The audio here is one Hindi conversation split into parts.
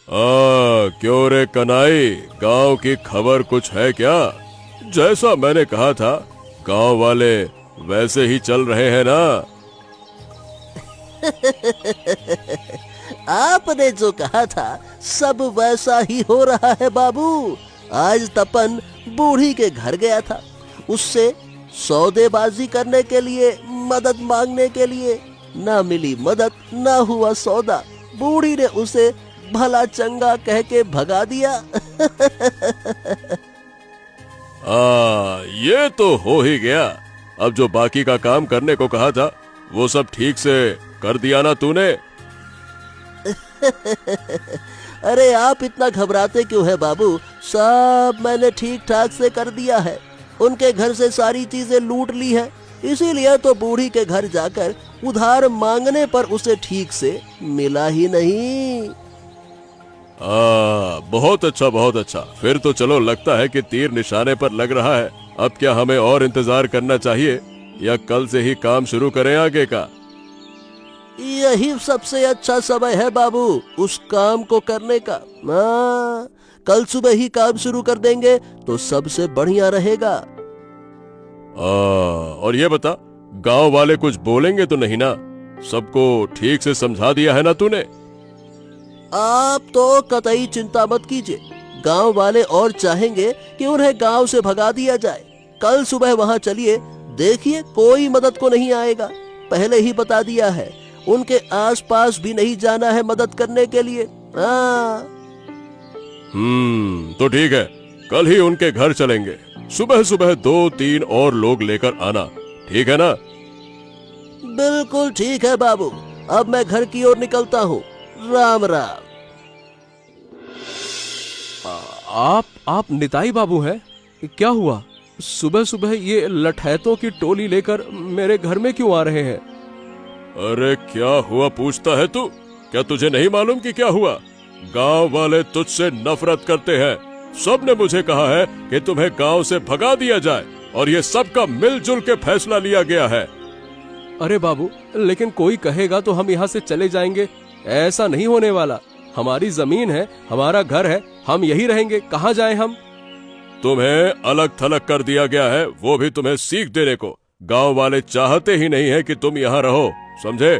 क्यों रे कनाई, गांव की खबर कुछ है क्या? जैसा मैंने कहा था गांव वाले वैसे ही चल रहे हैं ना? आपने जो कहा था सब वैसा ही हो रहा है बाबू। आज तपन बूढ़ी के घर गया था, उससे सौदेबाजी करने के लिए, मदद मांगने के लिए। ना मिली मदद, ना हुआ सौदा। बूढ़ी ने उसे भला चंगा कह के भगा दिया। ये तो हो ही गया। अब जो बाकी का काम करने को कहा था वो सब ठीक से कर दिया ना तूने? अरे आप इतना घबराते क्यों है बाबू? सब मैंने ठीक ठाक से कर दिया है। उनके घर से सारी चीजें लूट ली है, इसीलिए तो बूढ़ी के घर जाकर उधार मांगने पर उसे ठीक से मिला ही नहीं। बहुत अच्छा, बहुत अच्छा। फिर तो चलो, लगता है कि तीर निशाने पर लग रहा है। अब क्या हमें और इंतजार करना चाहिए या कल से ही काम शुरू करें आगे का? यही सबसे अच्छा समय है बाबू उस काम को करने का। कल सुबह ही काम शुरू कर देंगे तो सबसे बढ़िया रहेगा। और ये बता, गांव वाले कुछ बोलेंगे तो नहीं ना? सबको ठीक से समझा दिया है ना तूने? आप तो कतई चिंता मत कीजिए। गांव वाले और चाहेंगे कि उन्हें गांव से भगा दिया जाए। कल सुबह वहां चलिए, देखिए कोई मदद को नहीं आएगा। पहले ही बता दिया है, उनके आसपास भी नहीं जाना है मदद करने के लिए। तो ठीक है, कल ही उनके घर चलेंगे। सुबह सुबह 2-3 और लोग लेकर आना, ठीक है ना? बिल्कुल ठीक है बाबू। अब मैं घर की ओर निकलता हूँ। राम राम। आप निताई बाबू हैं? क्या हुआ? सुबह सुबह ये लठैतों की टोली लेकर मेरे घर में क्यों आ रहे हैं? अरे क्या हुआ पूछता है तू? क्या तुझे नहीं मालूम कि क्या हुआ? गांव वाले तुझसे नफरत करते हैं। सबने मुझे कहा है कि तुम्हें गांव से भगा दिया जाए और ये सबका मिलजुल के फैसला लिया गया है। अरे बाबू, लेकिन कोई कहेगा तो हम यहाँ से चले जाएंगे। ऐसा नहीं होने वाला। हमारी जमीन है, हमारा घर है, हम यही रहेंगे। कहाँ जाएं हम? तुम्हें अलग थलग कर दिया गया है, वो भी तुम्हें सीख देने को। गांव वाले चाहते ही नहीं है कि तुम यहाँ रहो, समझे?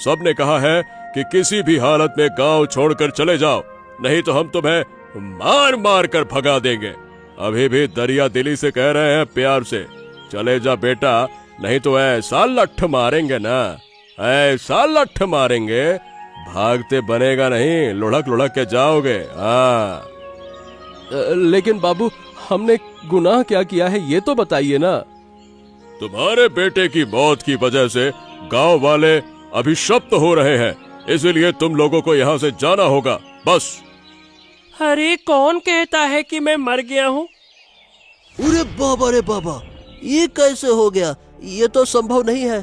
सबने कहा है कि किसी भी हालत में गांव छोड़कर चले जाओ, नहीं तो हम तुम्हें मार मार कर भगा देंगे। अभी भी दरिया दिली से कह रहे हैं, प्यार से, चले जा बेटा, नहीं तो ऐसा लठ मारेंगे ना, ऐसा लठ मारेंगे, भागते बनेगा नहीं, लुढ़क लुढ़क के जाओगे। लेकिन बाबू, हमने गुनाह क्या किया है ये तो बताइए ना। तुम्हारे बेटे की मौत की वजह से गांव वाले अभिशप्त हो रहे हैं, इसलिए तुम लोगों को यहाँ से जाना होगा, बस। अरे कौन कहता है कि मैं मर गया हूँ? अरे बाबा रे बाबा, ये कैसे हो गया? ये तो संभव नहीं है।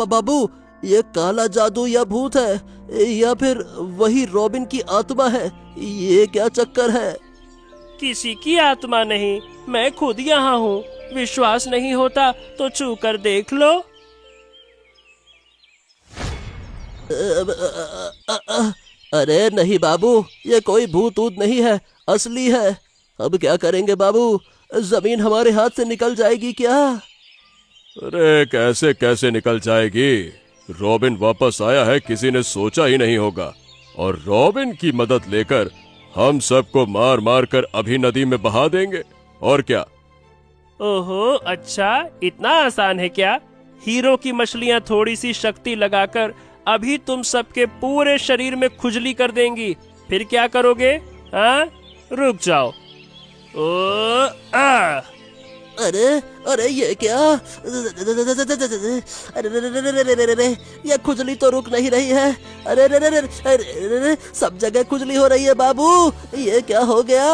बाबू, ये काला जादू या भूत है या फिर वही रॉबिन की आत्मा है? ये क्या चक्कर है? किसी की आत्मा नहीं, मैं खुद यहाँ हूँ। विश्वास नहीं होता तो छू कर देख लो। अरे नहीं बाबू, ये कोई भूत ऊत नहीं है, असली है। अब क्या करेंगे बाबू? जमीन हमारे हाथ से निकल जाएगी क्या? अरे कैसे कैसे निकल जाएगी? रॉबिन वापस आया है, किसी ने सोचा ही नहीं होगा। और रॉबिन की मदद लेकर हम सबको मार मार कर अभी नदी में बहा देंगे, और क्या? ओहो, अच्छा इतना आसान है क्या? हीरो की मछलियाँ थोड़ी सी शक्ति लगाकर अभी तुम सबके पूरे शरीर में खुजली कर देंगी। फिर क्या करोगे? रुक जाओ। अरे अरे ये क्या? अरे ये खुजली तो रुक नहीं रही है। अरे अरे अरे अरे सब जगह खुजली हो रही है बाबू, ये क्या हो गया?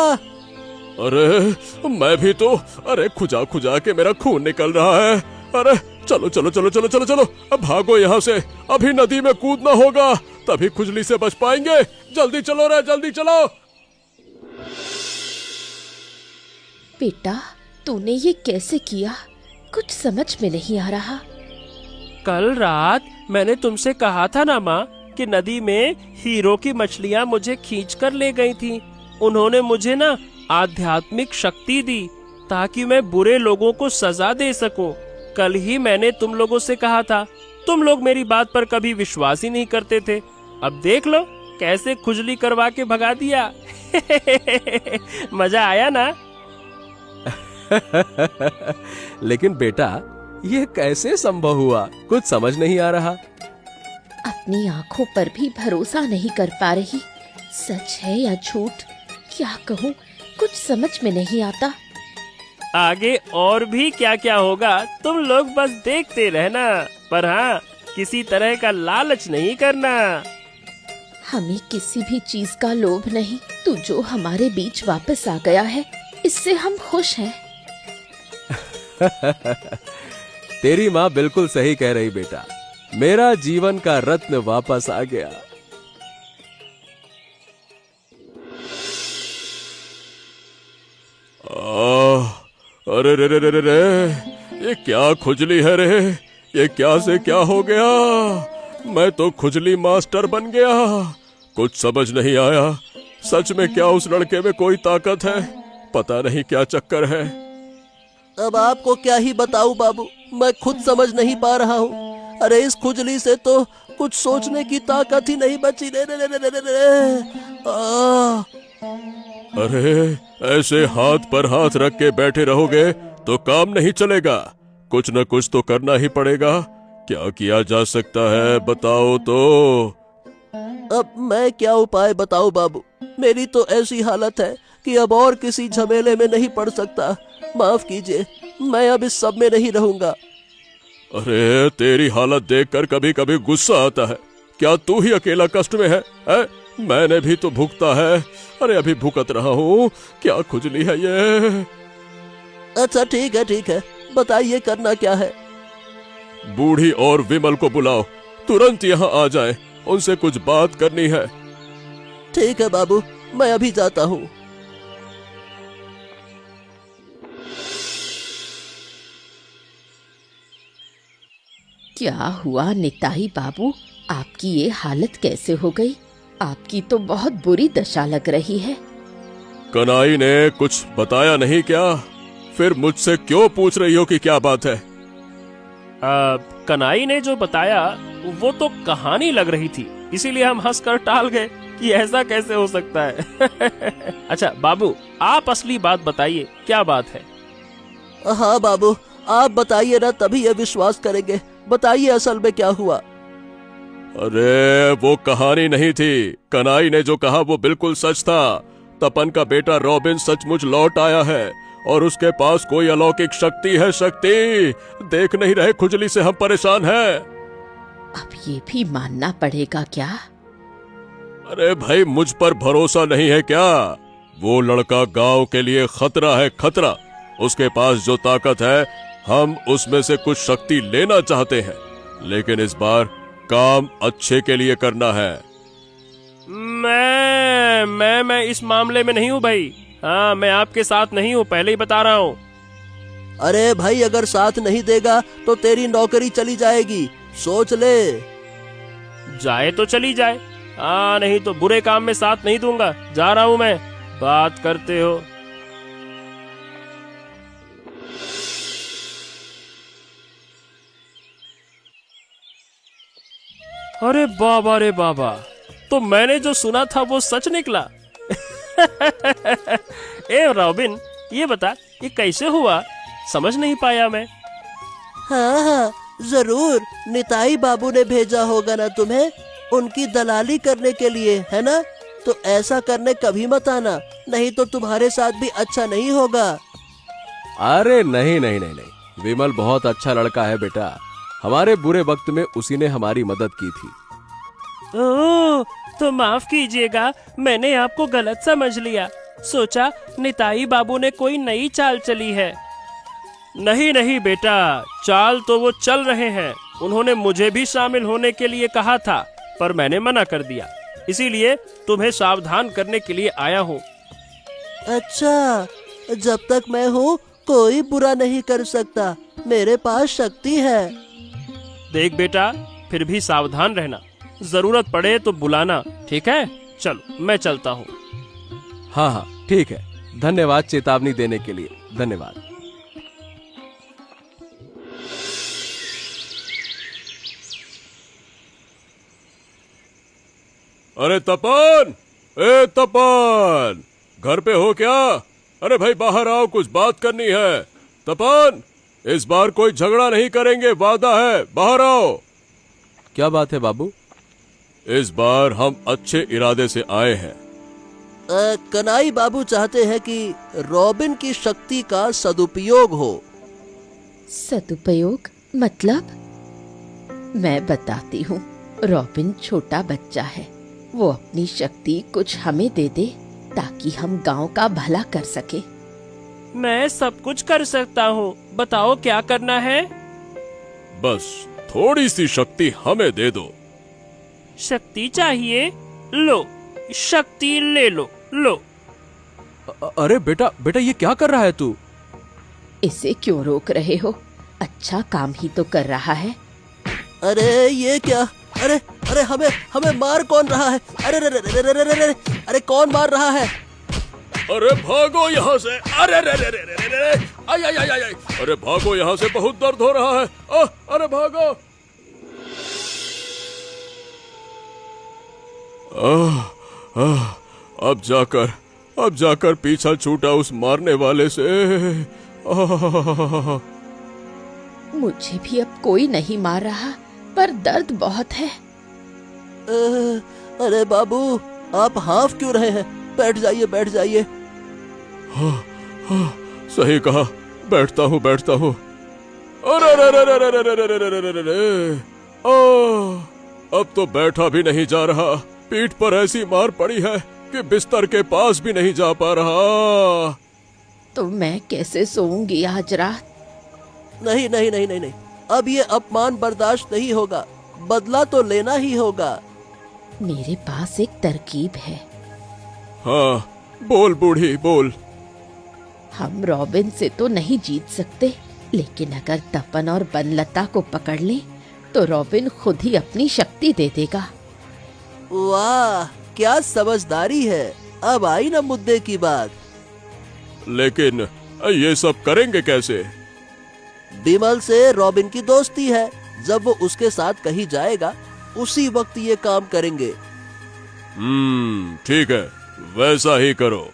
अरे मैं भी तो, अरे खुजा खुजा के मेरा खून निकल रहा है। अरे चलो चलो चलो चलो चलो चलो, अब भागो यहाँ से, अभी नदी में कूदना होगा, तभी खुजली से बच पाएंगे। जल्दी चलो रे, जल्दी चलो। बेटा, तूने ये कैसे किया? कुछ समझ में नहीं आ रहा। कल रात मैंने तुमसे कहा था ना माँ कि नदी में हीरो की मछलियां मुझे खींचकर ले गई थीं। उन्होंने मुझे ना आध्यात्मिक शक्ति दी ताकि मैं बुरे लोगों को सजा दे सकूं। कल ही मैंने तुम लोगों से कहा था, तुम लोग मेरी बात पर कभी विश्वास ही नहीं करते थे। अब देख लो कैसे खुजली करवा के भगा दिया। मजा आया ना? लेकिन बेटा ये कैसे संभव हुआ, कुछ समझ नहीं आ रहा। अपनी आंखों पर भी भरोसा नहीं कर पा रही। सच है या झूठ, क्या कहूँ, कुछ समझ में नहीं आता। आगे और भी क्या क्या होगा तुम लोग बस देखते रहना, पर हाँ किसी तरह का लालच नहीं करना। हमें किसी भी चीज का लोभ नहीं। तू जो हमारे बीच वापस आ गया है, इससे हम खुश हैं। तेरी माँ बिल्कुल सही कह रही बेटा, मेरा जीवन का रत्न वापस आ गया। अरे रे रे रे रे रे, ये क्या खुजली है रे, ये क्या से क्या हो गया। मैं तो खुजली मास्टर बन गया। कुछ समझ नहीं आया, सच में क्या उस लड़के में कोई ताकत है, पता नहीं क्या चक्कर है। अब आपको क्या ही बताऊं बाबू, मैं खुद समझ नहीं पा रहा हूँ। अरे इस खुजली से तो कुछ सोचने की ताकत ही नहीं बची। रे रे रे रे रे रे। अरे ऐसे हाथ पर हाथ रख के बैठे रहोगे तो काम नहीं चलेगा, कुछ न कुछ तो करना ही पड़ेगा। क्या किया जा सकता है बताओ तो। अब मैं क्या उपाय बताऊं बाबू, मेरी तो ऐसी हालत है कि अब और किसी झमेले में नहीं पड़ सकता। माफ कीजिए, मैं अब इस सब में नहीं रहूंगा। अरे तेरी हालत देखकर कभी कभी गुस्सा आता है। क्या तू ही अकेला कष्ट में है? मैंने भी तो भुगता है। अरे अभी भुगत रहा हूँ। क्या खुजली है ये। अच्छा ठीक है, बताइए करना क्या है। बूढ़ी और विमल को बुलाओ, तुरंत यहाँ आ जाएं, उनसे कुछ बात करनी है। ठीक है बाबू, मैं अभी जाता हूँ। क्या हुआ निताई बाबू, आपकी ये हालत कैसे हो गई? आपकी तो बहुत बुरी दशा लग रही है। कनाई ने कुछ बताया नहीं क्या? फिर मुझसे क्यों पूछ रही हो कि क्या बात है? कनाई ने जो बताया वो तो कहानी लग रही थी, इसीलिए हम हंसकर टाल गए कि ऐसा कैसे हो सकता है। अच्छा बाबू, आप असली बात बताइए, क्या बात है? हाँ बाबू, आप बताइए ना, तभी ये विश्वास करेंगे। बताइए असल में क्या हुआ। अरे वो कहानी नहीं थी, कनाई ने जो कहा वो बिल्कुल सच था। तपन का बेटा रॉबिन सचमुच लौट आया है और उसके पास कोई अलौकिक शक्ति है। शक्ति देख नहीं रहे, खुजली से हम परेशान हैं। अब ये भी मानना पड़ेगा क्या? अरे भाई, मुझ पर भरोसा नहीं है क्या? वो लड़का गांव के लिए खतरा है, खतरा। उसके पास जो ताकत है, हम उसमें से कुछ शक्ति लेना चाहते हैं, लेकिन इस बार काम अच्छे के लिए करना है। मैं इस मामले में नहीं हूँ भाई। हाँ, मैं आपके साथ नहीं हूँ, पहले ही बता रहा हूँ। अरे भाई, अगर साथ नहीं देगा तो तेरी नौकरी चली जाएगी, सोच ले। जाए तो चली जाए, हाँ नहीं तो बुरे काम में साथ नहीं दूंगा। जा रहा हूँ मैं, बात करते हो। अरे बाबा रे बाबा, तो मैंने जो सुना था वो सच निकला। ए रॉबिन, ये बता ये कैसे हुआ, समझ नहीं पाया मैं। हाँ, जरूर निताई बाबू ने भेजा होगा ना तुम्हें, उनकी दलाली करने के लिए, है ना? तो ऐसा करने कभी मत आना, नहीं तो तुम्हारे साथ भी अच्छा नहीं होगा। अरे नहीं नहीं नहीं नहीं, विमल बहुत अच्छा लड़का है बेटा। हमारे बुरे वक्त में उसी ने हमारी मदद की थी। ओह, तो माफ कीजिएगा, मैंने आपको गलत समझ लिया। सोचा निताई बाबू ने कोई नई चाल चली है। नहीं नहीं बेटा, चाल तो वो चल रहे हैं। उन्होंने मुझे भी शामिल होने के लिए कहा था, पर मैंने मना कर दिया। इसीलिए तुम्हें सावधान करने के लिए आया हूँ। अच्छा, जब तक मैं हूँ कोई बुरा नहीं कर सकता, मेरे पास शक्ति है। देख बेटा, फिर भी सावधान रहना। जरूरत पड़े तो बुलाना, ठीक है? चलो मैं चलता हूँ। हाँ हाँ ठीक है, धन्यवाद चेतावनी देने के लिए, धन्यवाद। अरे तपन, ए तपन, घर पे हो क्या? अरे भाई बाहर आओ, कुछ बात करनी है। तपन, इस बार कोई झगड़ा नहीं करेंगे, वादा है, बाहर आओ। क्या बात है बाबू? इस बार हम अच्छे इरादे से आए हैं। कनाई बाबू चाहते हैं कि रॉबिन की शक्ति का सदुपयोग हो। सदुपयोग मतलब? मैं बताती हूँ। रॉबिन छोटा बच्चा है, वो अपनी शक्ति कुछ हमें दे दे ताकि हम गांव का भला कर सके। मैं सब कुछ कर सकता हूँ, बताओ क्या करना है? बस थोड़ी सी शक्ति हमें दे दो। शक्ति चाहिए? लो, शक्ति ले लो, लो। अरे बेटा बेटा, ये क्या कर रहा है तू? इसे क्यों रोक रहे हो? अच्छा काम ही तो कर रहा है। अरे ये क्या? अरे अरे हमें हमें मार कौन रहा है? अरे अरे अरे अरे अरे अरे, अरे कौन मार रहा है? अरे भागो यहाँ से! अरे अरे अरे अरे अरे अरे! आई आई आई आई! अरे भागो यहाँ से, बहुत दर्द हो रहा है। अरे भागो! अब जाकर पीछा छूटा उस मारने वाले से। मुझे भी अब कोई नहीं मार रहा, पर दर्द बहुत है। अरे बाबू, आप हाफ क्यों रहे हैं? बैठ जाइए, बैठ जाइए। सही कहा, बैठता हूँ। अरे अरे अरे अरे अरे अरे अरे अरे अरे अरे! अब तो बैठा भी नहीं जा रहा, पीठ पर ऐसी मार पड़ी है कि बिस्तर के पास भी नहीं जा पा रहा। तो मैं कैसे सोऊंगी आज रात? नहीं नहीं नहीं नहीं नहीं, अब ये अपमान बर्दाश्त नहीं होगा, बदला तो लेना ही होगा। मेरे पास एक तरकीब है। हाँ बोल बूढ़ी, बोल। हम रॉबिन से तो नहीं जीत सकते, लेकिन अगर तपन और बनलता को पकड़ लें तो रॉबिन खुद ही अपनी शक्ति दे देगा। वाह, क्या समझदारी है। अब आई ना मुद्दे की बात। लेकिन ये सब करेंगे कैसे? बिमल से रॉबिन की दोस्ती है, जब वो उसके साथ कहीं जाएगा उसी वक्त ये काम करेंगे। ठीक है, वैसा ही करो।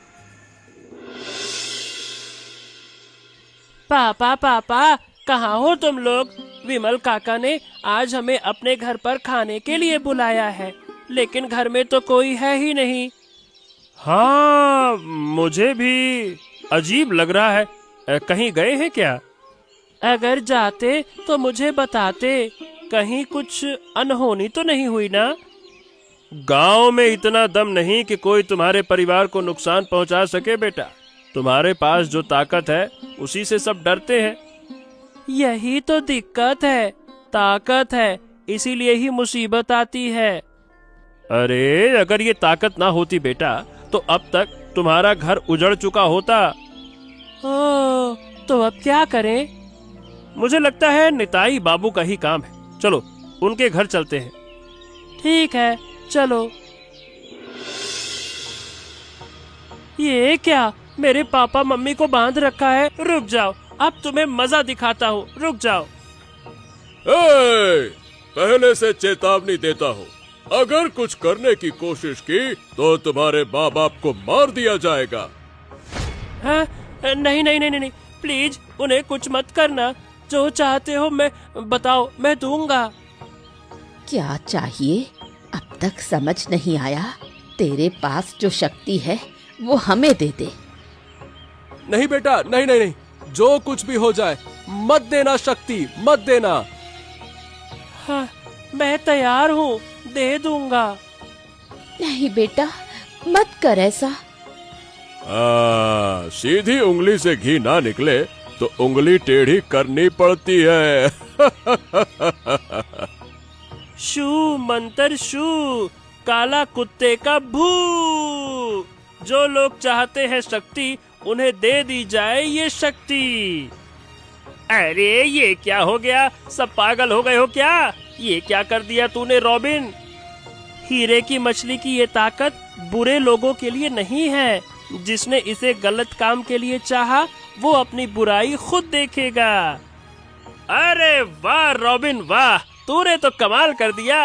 पापा पापा, कहाँ हो तुम लोग? विमल काका ने आज हमें अपने घर पर खाने के लिए बुलाया है, लेकिन घर में तो कोई है ही नहीं। हाँ, मुझे भी अजीब लग रहा है। कहीं गए हैं क्या? अगर जाते तो मुझे बताते, कहीं कुछ अनहोनी तो नहीं हुई ना? गांव में इतना दम नहीं कि कोई तुम्हारे परिवार को नुकसान पहुंचा सके बेटा। तुम्हारे पास जो ताकत है उसी से सब डरते हैं। यही तो दिक्कत है, ताकत है, इसीलिए ही मुसीबत आती है। अरे अगर ये ताकत ना होती बेटा तो अब तक तुम्हारा घर उजड़ चुका होता। ओह, तो अब क्या करें? मुझे लगता है निताई बाबू का ही काम है। चलो उनके घर चलते हैं। ठीक है, चलो। ये क्या, मेरे पापा मम्मी को बांध रखा है? रुक जाओ, अब तुम्हें मजा दिखाता हूँ, रुक जाओ। पहले से चेतावनी देता हूँ, अगर कुछ करने की कोशिश की तो तुम्हारे माँ बाप को मार दिया जाएगा। हाँ? नहीं नहीं नहीं नहीं, प्लीज उन्हें कुछ मत करना। जो चाहते हो मैं बताओ, मैं दूंगा। क्या चाहिए? अब तक समझ नहीं आया। तेरे पास जो शक्ति है वो हमें दे दे। नहीं बेटा, नहीं नहीं नहीं, जो कुछ भी हो जाए मत देना शक्ति, मत देना। हाँ, मैं तैयार हूँ, दे दूंगा। नहीं बेटा, मत कर ऐसा। सीधी उंगली से घी ना निकले तो उंगली टेढ़ी करनी पड़ती है। शू मंतर शू, काला कुत्ते का भू। जो लोग चाहते हैं शक्ति, उन्हें दे दी जाए ये शक्ति। अरे ये क्या हो गया? सब पागल हो गए हो क्या? ये क्या कर दिया तूने रॉबिन? हीरे की मछली की ये ताकत बुरे लोगों के लिए नहीं है। जिसने इसे गलत काम के लिए चाहा वो अपनी बुराई खुद देखेगा। अरे वाह रॉबिन वाह, तूने तो कमाल कर दिया।